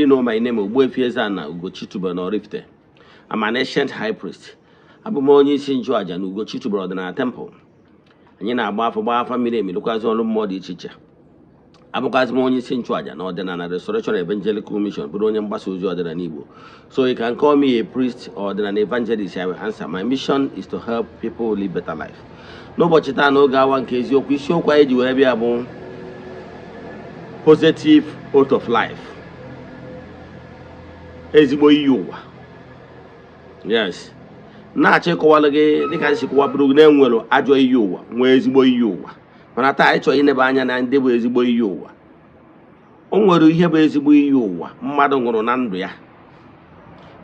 already know my name, Ogbuefi Ezeana, ugochitubelu na Oraifite. I'm an ancient high priest. Abụ m onye isi nchụaja na ugochitubelu ọdịnala temple. Anyị na-agba afọ mmiri emi lụkwazị ọrụ mmụọ dị iche iche. Abụkwazị m onye isi nchụaja na ọdịnala Restoration Evangelical Mission, bụrụ onye mgbasa ozi ọdịnala Igbo. So you can call me a priest or an evangelist. I will answer. My mission is to help people live better life. N'ụbọchị taa n'oge awa nke eziokwu, isiokwu anyị ji wee bịa bụ positive oath of life. Ezigbo iyi ụwa. Yes. Na-achọ ịkọwalụ gị dịka nsi kọwabụrụ na enwere ajọ iyi ụwa nwee ezigbo iyi ụwa. Mana taa anyị chọrọ inebe anya na ndị bụ ezigbo iyi ụwa. O nwere ihe bụ ezigbo iyi ụwa mmadụ nwụrụ na ndụ ya.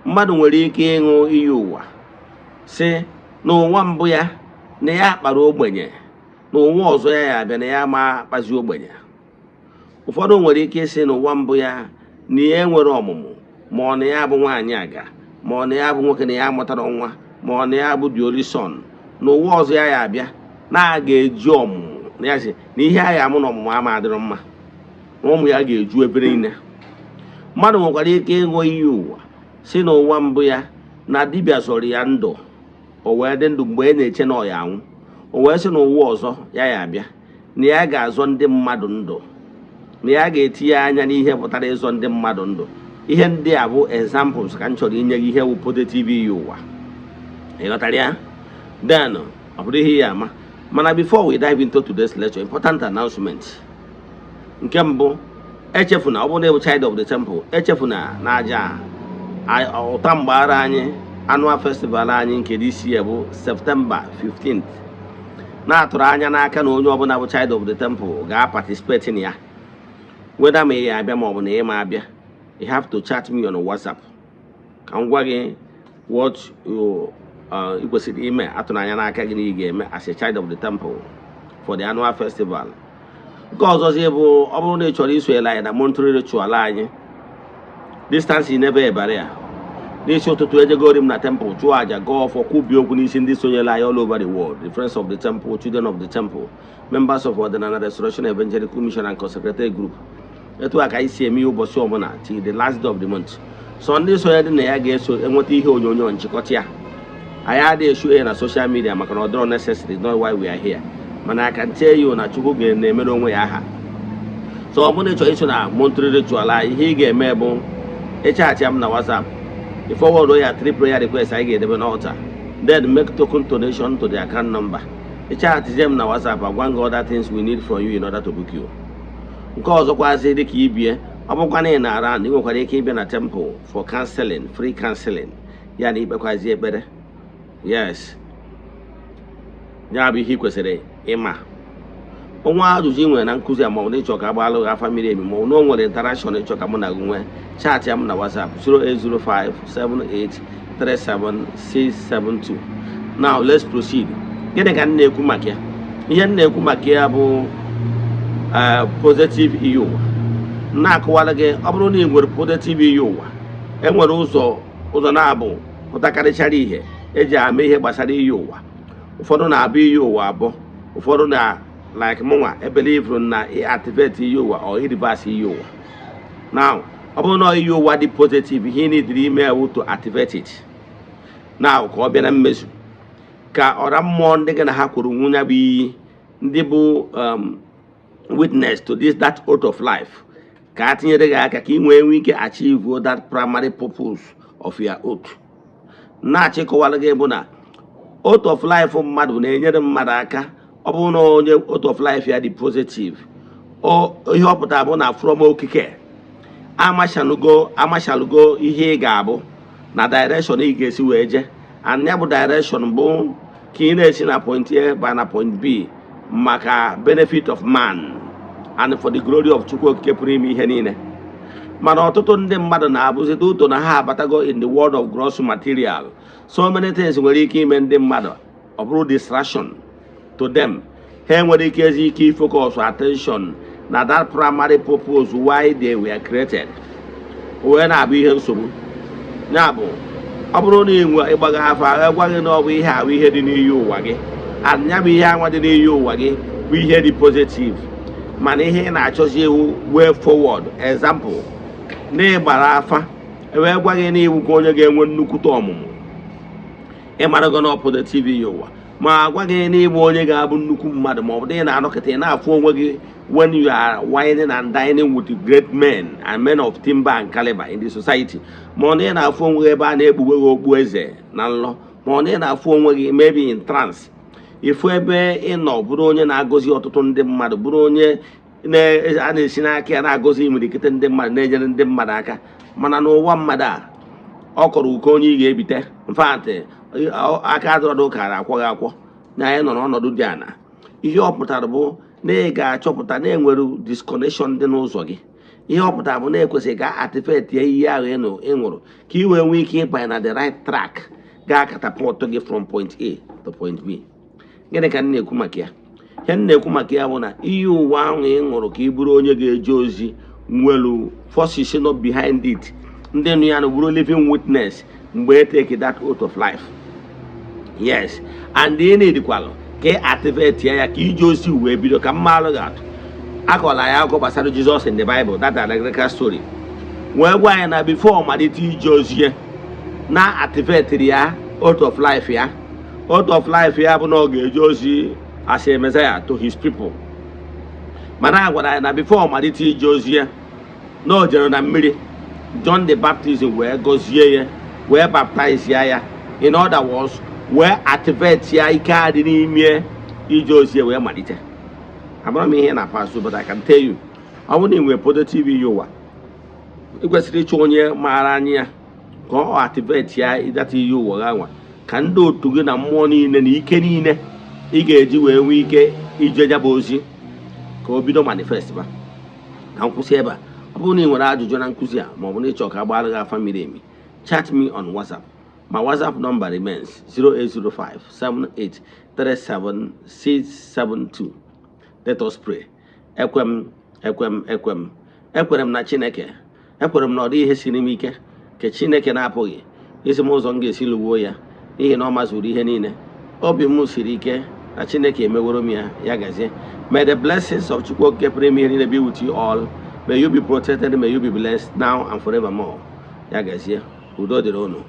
Mmadụ nwere ike ịṅụ iyi ụwa sị n'ụwa mbụ ya na ya kpara ogbenye, n'ụwa ọzọ ya abịa na ya ma akpazi ogbenye. Ụfọdụ nwere ike ịsị n'ụwa mbụ ya na ya nwere ọmụmụ, ma ọ na ya bụ nwaanyị aga, ma ọ na ya bụ nwoke na ya mụtara nwa, ma ọ na ya bụ the only son. N'ụwa ọzọ ya abịa na ga-eji ọmụmụ na ya sị na ihe agha amụ na ọmụmụ ama adịrọ mma, na ụmụ ya ga-eju ebere niile. Mmadụ nwekwara ike ịṅụ iyi ụwa si n'ụwa mbụ ya na dibịa zọrọ ya ndụ, o wee dị ndụ mgbe na-eche na ọ ya anwụ. O wee sị n'ụwa ọzọ ya abịa na ya ga-azọ ndị mmadụ ndụ, na ya ga-etinye anya n'ihe pụtara ịzọ ndị mmadụ ndụ. Ihe ndị a bụ examples ka m chọrọ inye gị ihe wụ positive iyi ụwa. Ịghọtara ya? Then ọ bụrụ ihe ya ama. Mana before we dive into today's lecture, important announcement. Nke mbụ, echefuna ọ bụrụ na ịbụ child of the temple, echefuna na aja ụta mgbara anyị annual festival anyị nke this year bụ September 15th. Na-atụrụ anya n'aka na onye ọbụla bụ child of the temple ga-participate in ya. Whether ma ị abịa ma ọ bụ na ị ma abịa, you have to chat me on WhatsApp. Ka m gwa gị what ị kwesịrị ime atụrụ anya n'aka gị na ị ga-eme as a child of the temple for the annual festival. Nke ọzọzi bụ ọ bụrụ na ị chọrọ isonyere anyị na monthly ritual anyị, distance is never a barrier. N'isi ụtụtụ ejegori m na temple chụọ aja gọọ ọfọ kwubi okwu n'isi ndị sonyere anyị all over the world, the friends of the temple, children of the temple, members of Ordinary Restoration Evangelical Mission and Consecrated Group. Etu a ka anyị si eme ụbọchị ọbụla till the last day of the month. So ndị sonye dị na ya ga-eso enweta ihe onyonyo nchịkọta ya. Anyị adịghị eshu ya na social media maka na ọ dịrọ necessary, not why we are here. Mana I can tell you na Chukwu ga-emere onwe ya aha. So ọ bụrụ na ị chọrọ iso na monthly ritual anyị, ihe ị ga-eme bụ ịchaatị m na WhatsApp. You forward your 3 prayer requests I get an altar. Then make token donation to the account number. Ịchaatị them na WhatsApp agwa other things we need from you in order to book you. Nke ọzọkwazi dị ka ibie, ọ bụkwa na ị na-ara ndị nwekwara ike ịbịa na temple for counseling, free counseling. Ya na ikpekwazi ekpere. Yes. Ya bụ ihe ị kwesịrị ịma. Onwe ajụjụ ị nwere na nkụzi a ma ọ na-ịchọ ka agbalụ gị afa mmiri emi ma ọ na o nwere interaction ịchọ ka mụ na gị nwee, chat ya m na WhatsApp 08057837672. Now let's proceed. Gịnị ka m na-ekwu maka ya? Ihe m na-ekwu maka ya bụ positive iyi ụwa. Na-akọwara gị ọ bụrụ na ị nwere positive iyi ụwa, enwere ụzọ na-abụ pụtakarịchara ihe eji ame ihe gbasara iyi ụwa. Ụfọdụ na-abụ iyi ụwa abụọ, ụfọdụ na like mụnwa ebelieve na activate iyi ụwa or reverse iyi ụwa. Now ọ bụrụ na iyi ụwa dị positive, ihe need ime ewu to activate it. Now ka ọ bịa na mmezu, ka ọra mmụọ ndị gị na ha kwuru nwunye bụ iyi, ndị bụ witness to that oath of life, ka a tinyere gị aka ka ị nwee ike achieve that primary purpose of your oath. Na-achịkọwara gị bụ na oath of life mmadụ na-enyere mmadụ aka. Ọ bụrụ na onye oath of life ya dị positive, ihe ọ pụtara bụ na from okike amashalugo ihe ị ga-abụ na direction ị ga-esi wee je, and ya bụ direction bụ ka ị na-esi na point A ba na point B maka benefit of man and for the glory of Chukwu okike pụrụ ime ihe niile. Mana ọtụtụ ndị mmadụ na-abụzite ụtọ na ha abatago in the world of gross material. So many things nwere ike ime ndị mmadụ ọ bụrụ distraction to them. Ha nwere ike ezi ike focus attention na that primary purpose why they were created. Wee na-abụ ihe nsogbu. Ya bụ ọ bụrụ na ịgbaga afa agwa gị na ọ bụ ihe ahụ ihe dị n'iyi ụwa gị, anya bụ ihe anwa dị n'iyi ụwa gị bụ ihe dị positive, mana ihe ị na-achọzi ewu way forward. Example, n'ịgbara afa ewee gwa gị na iwu ka onye ga-enwe nnukwute ọmụmụ ịmarago na ọpụda TV Iyi-uwa ma gwa gị na ịbụ onye ga-abụ nnukwu mmadụ ma ọ bụ na ị na-anọkịta ị na-afụ onwe gị when you are whining and dining with great men and men of timber and caliber in the society ma ọ na ị na-afụ onwe gị ebe a na-ekpugbe gị okpu eze na nlọ ma ọ na ị na-afụ onwe gị maybe in trance ifu ebe ị nọ bụrụ onye na-agọzi ọtụtụ ndị mmadụ bụrụ onye a na-esi n'aka ya na-agọzi imirikite ndị mmadụ na-enyere ndị mmadụ aka mana n'ụwa mmadụ a ọ kọrọ uko onye ị ga-ebite mfantị aka adọrọdụ kara akwọ gị akwọ na anyị nọ n'ọnọdụ dị ana ihe ọ pụtara bụ na ị ga-achọpụta na enwere disconnection dị n'ụzọ gị ihe ọ pụtara bụ na ekwesịghị ka activate ihe ahụ ị ṅụrụ ka ị wee nwee ike ịbanye na the right track ga-akatapọtụ gị from point A to point B. Gịnị ka m na-ekwu maka ya? Ihe m na-ekwu maka ya bụ na Iyi-uwa ahụ ị ṅụrụ ka ị bụrụ onye ga-eje ozi nwelu forces nọ behind it ndị nụ ya na bụrụ living witness mgbe take that oath of life. Yes, and ị na-edikwalụ ka ị activate ya ka ije ozi wee bido ka mmalụ ga-atụ akọla ya akụkọ gbasara Jesus in the Bible, that allegorical story wee gwa ya na before malite ije ozi ya na activate ya oath of life ya. Oath of life ya bụ na ọ ga-eje ozi as a Messiah to his people. Mana a gwara ya na before malite ije ozi ya na o jere na mmiri John the Baptist wee gọzie ya wee baptize ya. In other words, wee activate ya ike adị n'ime ije ozi wee malite. Amara m ihe na pass, but I can tell you, ọ bụrụ na ị nwere Pod TV Iyi-uwa ị kwesịrị ịchọ onye maara anya ya ka ọ activate ya ịdata Iyi-uwa ganwa ka ndị otu gị na mmụọ niile na ike niile ị ga-eji wee nwee ike ije jaba ozi ka o bido manifest ba. Ka nkwụsị ebe a. Ọ bụrụ na ị nwere ajụjụ na nkụzi a ma ọ bụ na ịchọ ka agbara gị afa miri emi, chat me on WhatsApp. My WhatsApp number remains 08057837672. Let us pray. Ekwem na Chineke. Ekwere m na ọ dị ihe siri m ike ka Chineke na-apụghị isi m ụzọ m ga-esi lụgbuo ya n'ihi na ọ mazuru ihe niile. Obi m siri ike na Chineke emeworo m ya, ya gazie. May the blessings of Chukwu Okike pụrụ ime ihe niile be with you all. May you be protected, may you be blessed now and forevermore. Ya gazie. Udo dịrị unu.